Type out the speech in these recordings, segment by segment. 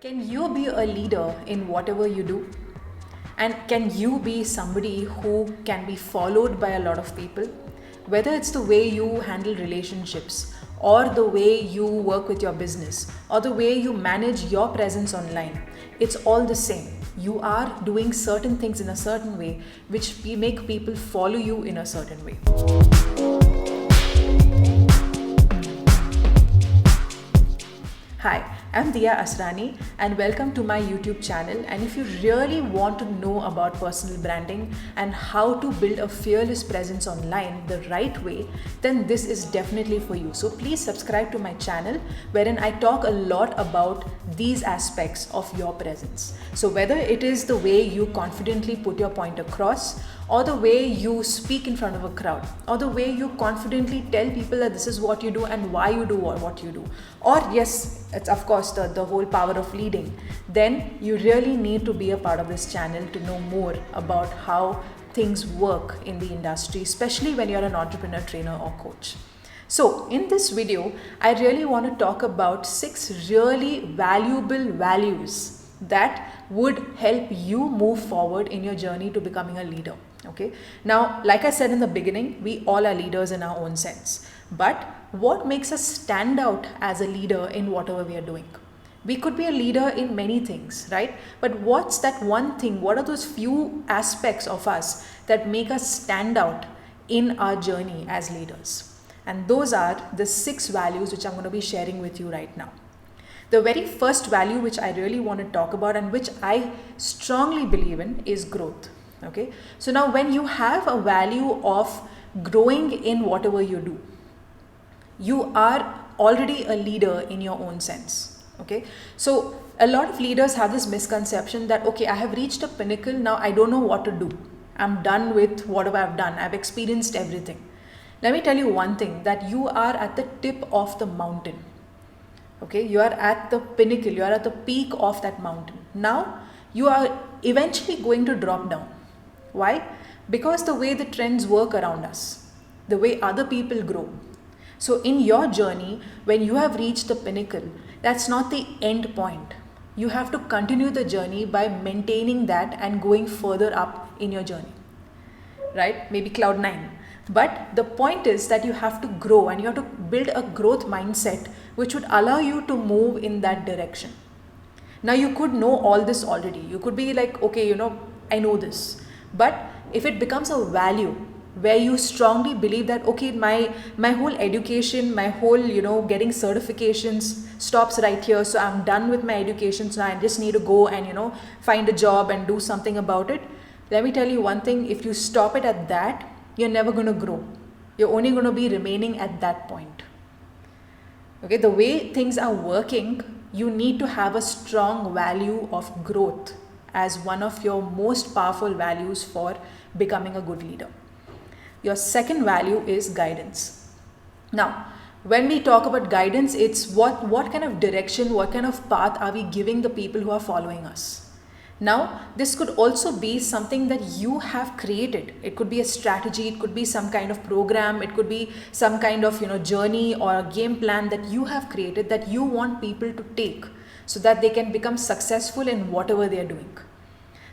Can you be a leader in whatever you do? And can you be somebody who can be followed by a lot of people? Whether it's the way you handle relationships, or the way you work with your business, or the way you manage your presence online, it's all the same. You are doing certain things in a certain way, which make people follow you in a certain way. Hi, I'm Dia Asrani and welcome to my YouTube channel. And if you really want to know about personal branding and how to build a fearless presence online the right way, then this is definitely for you. So please subscribe to my channel wherein I talk a lot about these aspects of your presence. So whether it is the way you confidently put your point across, or the way you speak in front of a crowd, or the way you confidently tell people that this is what you do and why you do what you do, or yes, it's of course the whole power of leading, then you really need to be a part of this channel to know more about how things work in the industry, especially when you're an entrepreneur, trainer, or coach. So in this video, I really want to talk about 6 really valuable values that would help you move forward in your journey to becoming a leader. Okay. Now, like I said in the beginning, we all are leaders in our own sense. But what makes us stand out as a leader in whatever we are doing? We could be a leader in many things, right? But what's that one thing? What are those few aspects of us that make us stand out in our journey as leaders? And those are the 6 values which I'm going to be sharing with you right now. The very first value which I really want to talk about and which I strongly believe in is growth. Okay. So now when you have a value of growing in whatever you do, you are already a leader in your own sense. Okay. So a lot of leaders have this misconception that, okay, I have reached a pinnacle. Now I don't know what to do. I'm done with whatever I've done. I've experienced everything. Let me tell you one thing, that you are at the tip of the mountain. Okay, you are at the pinnacle, you are at the peak of that mountain. Now, you are eventually going to drop down. Why? Because the way the trends work around us, the way other people grow. So in your journey, when you have reached the pinnacle, that's not the end point. You have to continue the journey by maintaining that and going further up in your journey. Right? Maybe cloud 9. But the point is that you have to grow and you have to build a growth mindset which would allow you to move in that direction. Now you could know all this already. You could be like, okay, I know this. But if it becomes a value where you strongly believe that, okay, my whole education, my whole, getting certifications stops right here. So I'm done with my education. So I just need to go and, find a job and do something about it. Let me tell you one thing, if you stop it at that, you're never going to grow. You're only going to be remaining at that point. Okay, the way things are working, you need to have a strong value of growth as one of your most powerful values for becoming a good leader. Your second value is guidance. Now, when we talk about guidance, it's what kind of direction, what kind of path are we giving the people who are following us? Now, this could also be something that you have created. It could be a strategy, it could be some kind of program, it could be some kind of journey or a game plan that you have created that you want people to take so that they can become successful in whatever they are doing.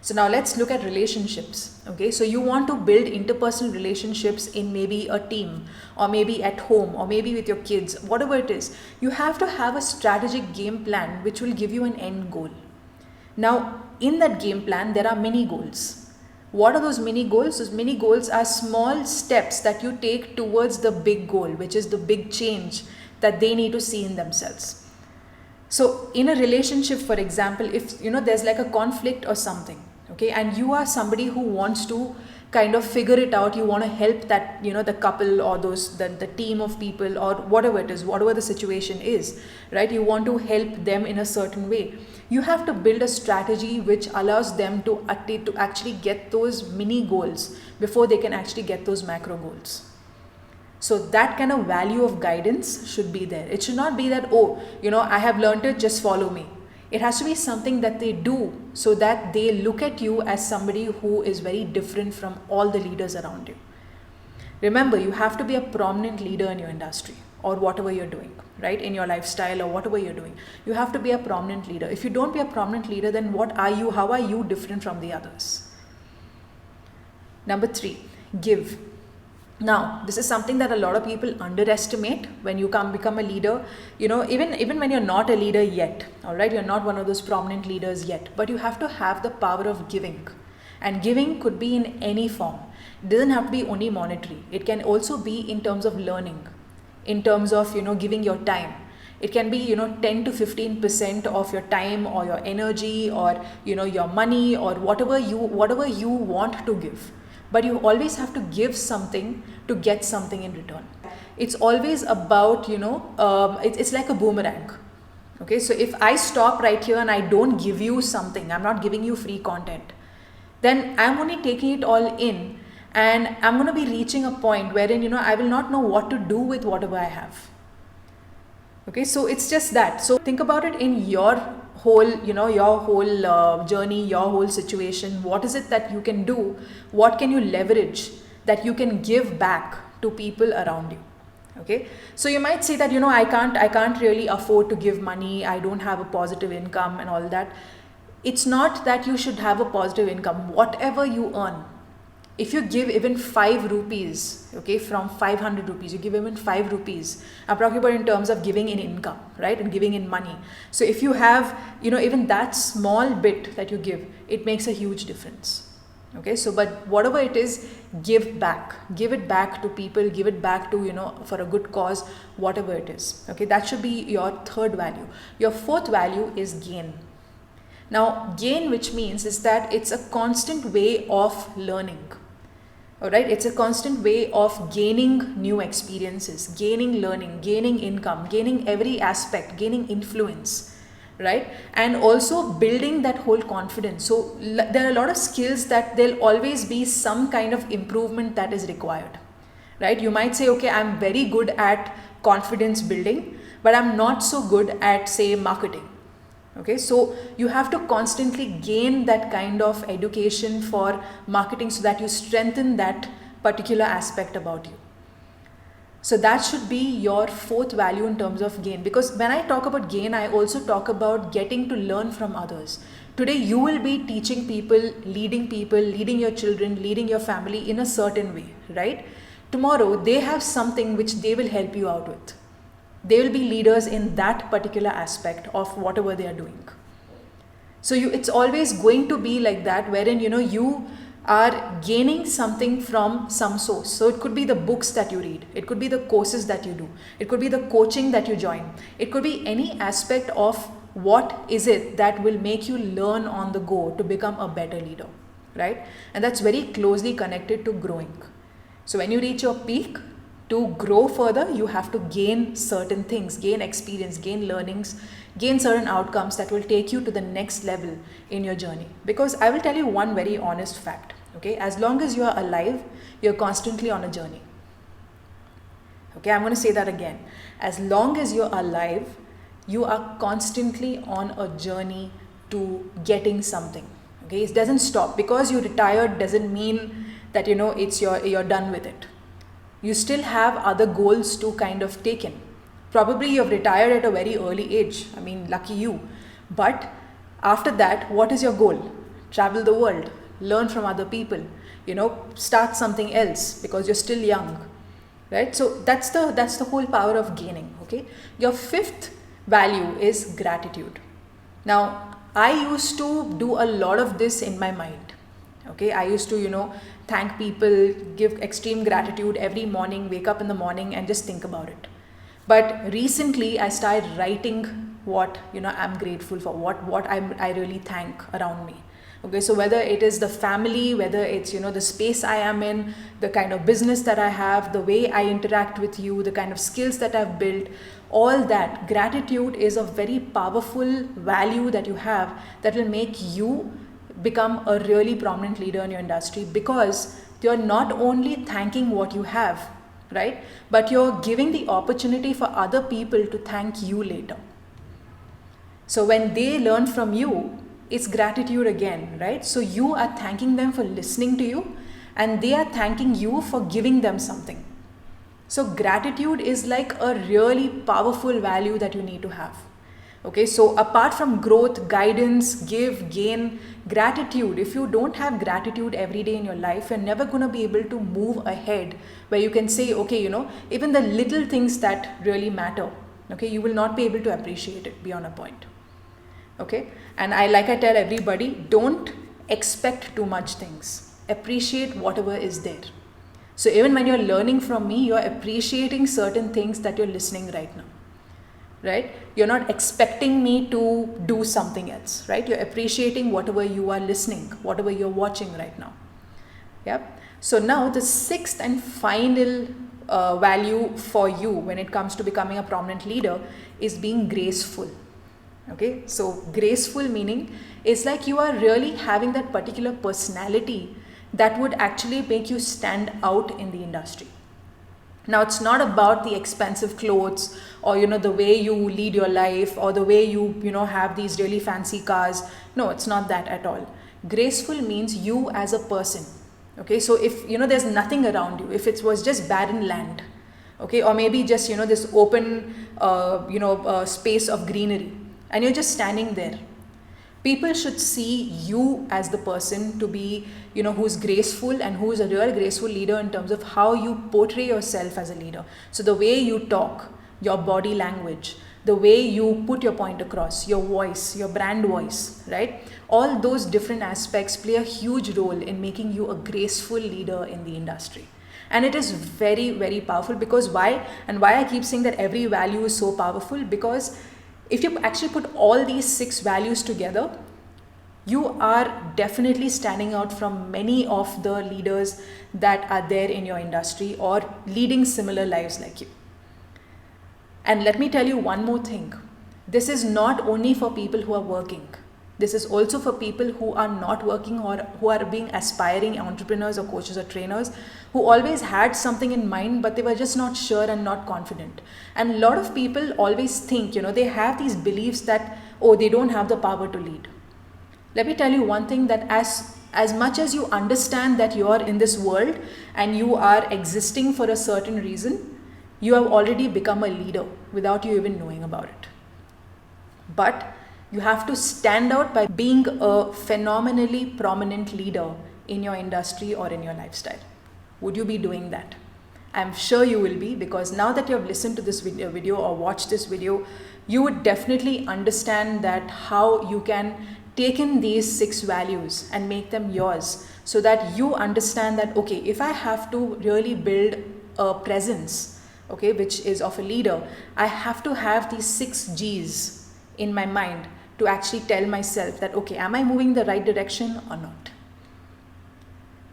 So now let's look at relationships. Okay, so you want to build interpersonal relationships in maybe a team or maybe at home or maybe with your kids, whatever it is. You have to have a strategic game plan which will give you an end goal. Now, in that game plan, there are many goals. What are those mini goals? Those mini goals are small steps that you take towards the big goal, which is the big change that they need to see in themselves. So in a relationship, for example, if there's like a conflict or something, okay, and you are somebody who wants to kind of figure it out, you want to help that, the couple or the team of people or whatever it is, whatever the situation is, right? You want to help them in a certain way. You have to build a strategy which allows them to actually get those mini goals before they can actually get those macro goals. So that kind of value of guidance should be there. It should not be that, I have learned it, just follow me. It has to be something that they do so that they look at you as somebody who is very different from all the leaders around you. Remember, you have to be a prominent leader in your industry. or whatever you're doing, right? In your lifestyle or whatever you're doing, you have to be a prominent leader. If you don't be a prominent leader, then what are you? How are you different from the others? Number 3, give. Now, this is something that a lot of people underestimate when you become a leader. Even when you're not a leader yet, all right, you're not one of those prominent leaders yet, but you have to have the power of giving. And giving could be in any form. It doesn't have to be only monetary. It can also be in terms of learning, in terms of, giving your time. It can be, 10 to 15% of your time or your energy or, your money or whatever you want to give. But you always have to give something to get something in return. It's always about, it's like a boomerang. Okay, so if I stop right here and I don't give you something, I'm not giving you free content, then I'm only taking it all in, and I'm going to be reaching a point wherein, I will not know what to do with whatever I have. Okay, so it's just that. So think about it in your whole, journey, your whole situation. What is it that you can do? What can you leverage that you can give back to people around you? Okay, so you might say that, I can't really afford to give money. I don't have a positive income and all that. It's not that you should have a positive income. Whatever you earn, if you give even 5 rupees, okay, from 500 rupees, you give even 5 rupees. I'm talking about in terms of giving in income, right? And giving in money. So if you have, even that small bit that you give, it makes a huge difference. Okay, so but whatever it is, give it back to people, give it back to, for a good cause, whatever it is. Okay, that should be your 3rd value. Your 4th value is gain. Now, gain, which means is that it's a constant way of learning. Alright, it's a constant way of gaining new experiences, gaining learning, gaining income, gaining every aspect, gaining influence, right? And also building that whole confidence. So there are a lot of skills that there'll always be some kind of improvement that is required, right? You might say, okay, I'm very good at confidence building, but I'm not so good at, say, marketing. Okay, so you have to constantly gain that kind of education for marketing so that you strengthen that particular aspect about you. So that should be your 4th value in terms of gain, because when I talk about gain, I also talk about getting to learn from others. Today you will be teaching people, leading your children, leading your family in a certain way, right? Tomorrow they have something which they will help you out with. They will be leaders in that particular aspect of whatever they are doing. So it's always going to be like that, wherein, you are gaining something from some source. So it could be the books that you read. It could be the courses that you do. It could be the coaching that you join. It could be any aspect of what is it that will make you learn on the go to become a better leader, right? And that's very closely connected to growing. So when you reach your peak, to grow further, you have to gain certain things, gain experience, gain learnings, gain certain outcomes that will take you to the next level in your journey. Because I will tell you one very honest fact, okay? As long as you are alive, you're constantly on a journey. Okay, I'm going to say that again. As long as you're alive, you are constantly on a journey to getting something. Okay, it doesn't stop. Because you retired doesn't mean that, you're done with it. You still have other goals to kind of take in. Probably you've retired at a very early age. I mean, lucky you. But after that, what is your goal? Travel the world, learn from other people, start something else because you're still young, right? So that's the whole power of gaining, okay? Your 5th value is gratitude. Now, I used to do a lot of this in my mind. Okay, I used to, thank people, give extreme gratitude every morning, wake up in the morning and just think about it. But recently I started writing what, I'm grateful for, what I really thank around me. Okay, so whether it is the family, whether it's, the space I am in, the kind of business that I have, the way I interact with you, the kind of skills that I've built, all that, gratitude is a very powerful value that you have that will make you become a really prominent leader in your industry, because you're not only thanking what you have, right? But you're giving the opportunity for other people to thank you later. So when they learn from you, it's gratitude again, right? So you are thanking them for listening to you, and they are thanking you for giving them something. So gratitude is like a really powerful value that you need to have. Okay, so apart from growth, guidance, gain, gratitude, if you don't have gratitude every day in your life, you're never going to be able to move ahead where you can say, okay, even the little things that really matter, okay, you will not be able to appreciate it beyond a point. Okay, and I tell everybody, don't expect too much things. Appreciate whatever is there. So even when you're learning from me, you're appreciating certain things that you're listening right now. Right? You're not expecting me to do something else, right? You're appreciating whatever you are listening, whatever you're watching right now. Yep. So now the sixth and final value for you when it comes to becoming a prominent leader is being graceful. Okay. So graceful meaning is like you are really having that particular personality that would actually make you stand out in the industry. Now, it's not about the expensive clothes or, the way you lead your life or the way you have these really fancy cars. No, it's not that at all. Graceful means you as a person. Okay, so if, there's nothing around you, if it was just barren land, okay, or maybe just, this open, space of greenery and you're just standing there. People should see you as the person to be, who's graceful and who's a real graceful leader in terms of how you portray yourself as a leader. So the way you talk, your body language, the way you put your point across, your voice, your brand voice, right? All those different aspects play a huge role in making you a graceful leader in the industry. And it is very, very powerful because why I keep saying that every value is so powerful, because if you actually put all these 6 values together, you are definitely standing out from many of the leaders that are there in your industry or leading similar lives like you. And let me tell you one more thing. This is not only for people who are working. This is also for people who are not working or who are being aspiring entrepreneurs or coaches or trainers who always had something in mind, but they were just not sure and not confident. And a lot of people always think, they have these beliefs that, they don't have the power to lead. Let me tell you one thing, that as much as you understand that you are in this world and you are existing for a certain reason, you have already become a leader without you even knowing about it. But you have to stand out by being a phenomenally prominent leader in your industry or in your lifestyle. Would you be doing that? I'm sure you will be, because now that you have listened to this video or watched this video, you would definitely understand that how you can take in these 6 values and make them yours, so that you understand that, okay, if I have to really build a presence, okay, which is of a leader, I have to have these 6 G's in my mind to actually tell myself that, okay, am I moving the right direction or not?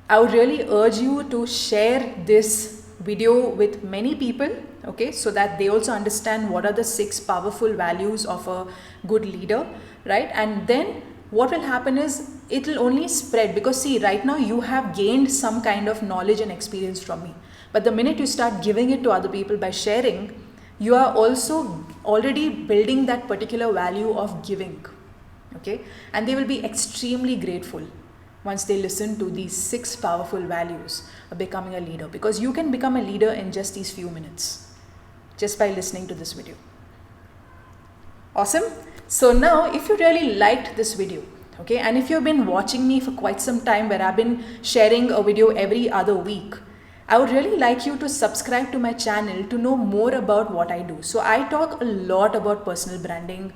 I would really urge you to share this video with many people, okay, so that they also understand what are the 6 powerful values of a good leader, right? And then what will happen is it will only spread, because see, right now you have gained some kind of knowledge and experience from me, but the minute you start giving it to other people by sharing, you are also already building that particular value of giving, okay? And they will be extremely grateful once they listen to these 6 powerful values of becoming a leader, because you can become a leader in just these few minutes, just by listening to this video. Awesome. So now, if you really liked this video, okay, and if you've been watching me for quite some time, where I've been sharing a video every other week, I would really like you to subscribe to my channel to know more about what I do. So I talk a lot about personal branding,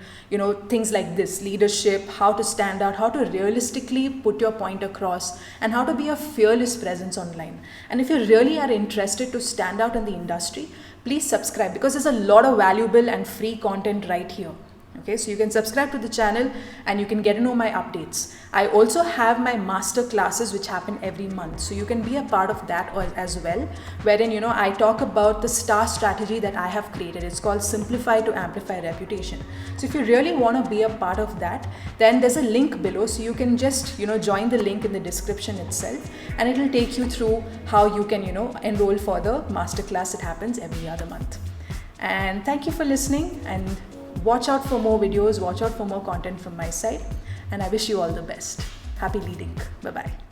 things like this, leadership, how to stand out, how to realistically put your point across, and how to be a fearless presence online. And if you really are interested to stand out in the industry, please subscribe, because there's a lot of valuable and free content right here. Okay, so you can subscribe to the channel and you can get to know my updates. I also have my master classes which happen every month, so you can be a part of that as well, wherein I talk about the STAR strategy that I have created. It's called Simplify to Amplify Reputation. So if you really want to be a part of that, then there's a link below, so you can just join the link in the description itself, and it will take you through how you can enroll for the masterclass that happens every other month. And thank you for listening, and watch out for more videos, watch out for more content from my side, and I wish you all the best. Happy leading. Bye-bye.